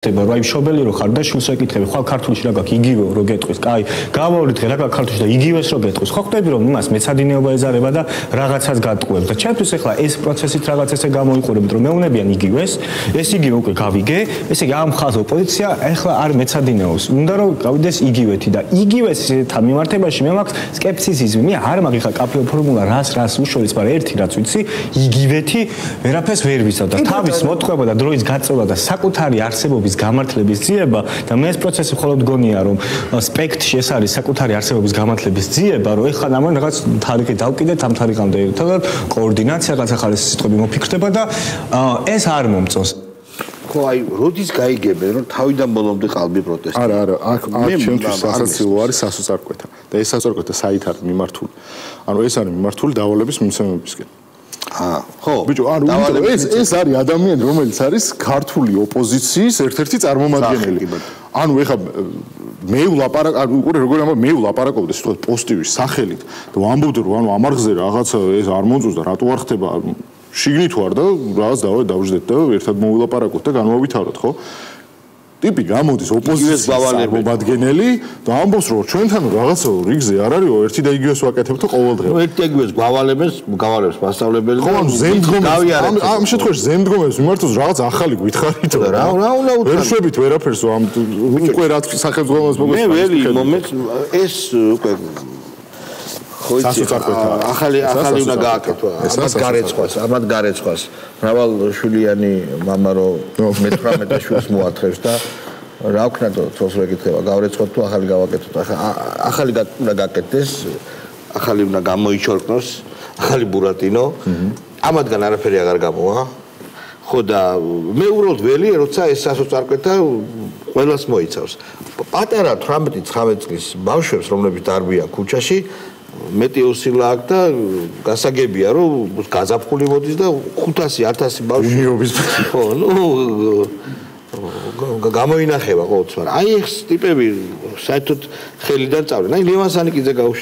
Ai შობელი რო ხარ და შულს ეკითხები, ხვალ ქართულში რა გაქვს, იგივე რო გეტყვის, კაი, გამოვიდე რა გაქვს ქართულში და იგივეს რო გეტყვის. ხო ხტები რომ იმას მეცადინეობა ეზარება და რაღაცას გატყუებს და ჩემთვის ახლა ეს პროცესით რაღაც ესე გამოიყურებით რომ მეუნებიან იგივეს, ეს იგივე უკვე გავიგე, ესე იგი ამ ხალხს ოპოზიცია ახლა არ მეცადინეობს. უნდა რომ გავიდეს იგივეთი და იგივეს მიმართებაში მე მაქვს სკეპტიციზმი, მე არ მაქვს ხა კაფე ფორმულა რას უშუალოდ, მაგრამ ერთი რაც ვიცი, იგივეთი ვერაფერს ვერ ვიცავ და თავის მოტყუება და დროის გაწევა და საკუთარი არსებობის გამართლების ძიება და მე ეს პროცესი მხოლოდ გონია რომ სპექტში ეს არის საკუთარი არსებობის გამართლების ძიება რომ ეხლა ამან რაღაც თარიღი დავკიდეთ ამ თარიღამდე ერთად კოორდინაცია რაღაც ახალი სიტყვები მოფიქრდება და ეს არ მომწონს ხო აი როდის გაიგებენ რომ თავიდან ბოლომდე ყალბი პროტესტი არა აქ ჩემთვის სასაცილო არის სასოწარკვეთა და ეს სასოწარკვეთა საით არის მიმართული ანუ ეს არის მიმართული დავალების მიმცემებისკენ ხო ბიჭო ანუ ეს არის ადამიანი რომელიც არის ქართული ოპოზიციის ერთ-ერთი წარმომადგენელი ანუ ეხა მე ვლაპარაკობდი სიტყვით პოზიტივის სახელით და ვამბობდი რომ ანუ ამარხზე რაღაცა ეს არ მოწონს და რატო არ ხდება შიგნით ვარ და რაღაც დავждეთ და ერთად მოვილაპარაკოთ და განვავითაროთ ხო ტიპი გამოდის ოპოზიციის წარმომადგენელი და ამბობს რომ ჩვენთან რაღაცა რიგზე არ არისო ერთი და იგივეს ვაკეთებთ ყოველდღე. ერთი და იგივეს გავალებს მასწავლებელი და ამ შემთხვევაში ზემდგომებს მიმართოს რაღაც ახალი გითხარით რა უნდა ვერ შვებით ვერაფერს ამ უკვე რა სახელმწიფოს მოგეს მე ველი მომენტ ეს უკვე ახალი უნდა გააკეთო ამათ გარეცხვას მრავალ შვილიანი მამა რო მე-18 შვილს მოათხევს და რა ვქნათო თავს რო ეკითხება გავარეცხოთ თუ ახალი გავაკეთოთ ახალი უნდა გაკეთდეს ახალი უნდა გამოიჩორკნოს ახალი ბურატინო ამათგან არაფერი აღარ გამოვა ხო და მე უბრალოდ ველი როცა ეს სასოწარკვეთა ყველას მოიცავს პატარა 18-19 წლის ბავშვებს რომლებიც დარბიან ქუჩაში მეტი უსილა აქვს და გასაგებია რომ გაზაფხული მოდის და 500-1000 ბავშვი ნიობის ხო ნუ გამოინახება ყოველთვის მაგრამ აი ეს ტიპები საერთოდ ხელიდან წავდნენ აი ლევან სანიკიძე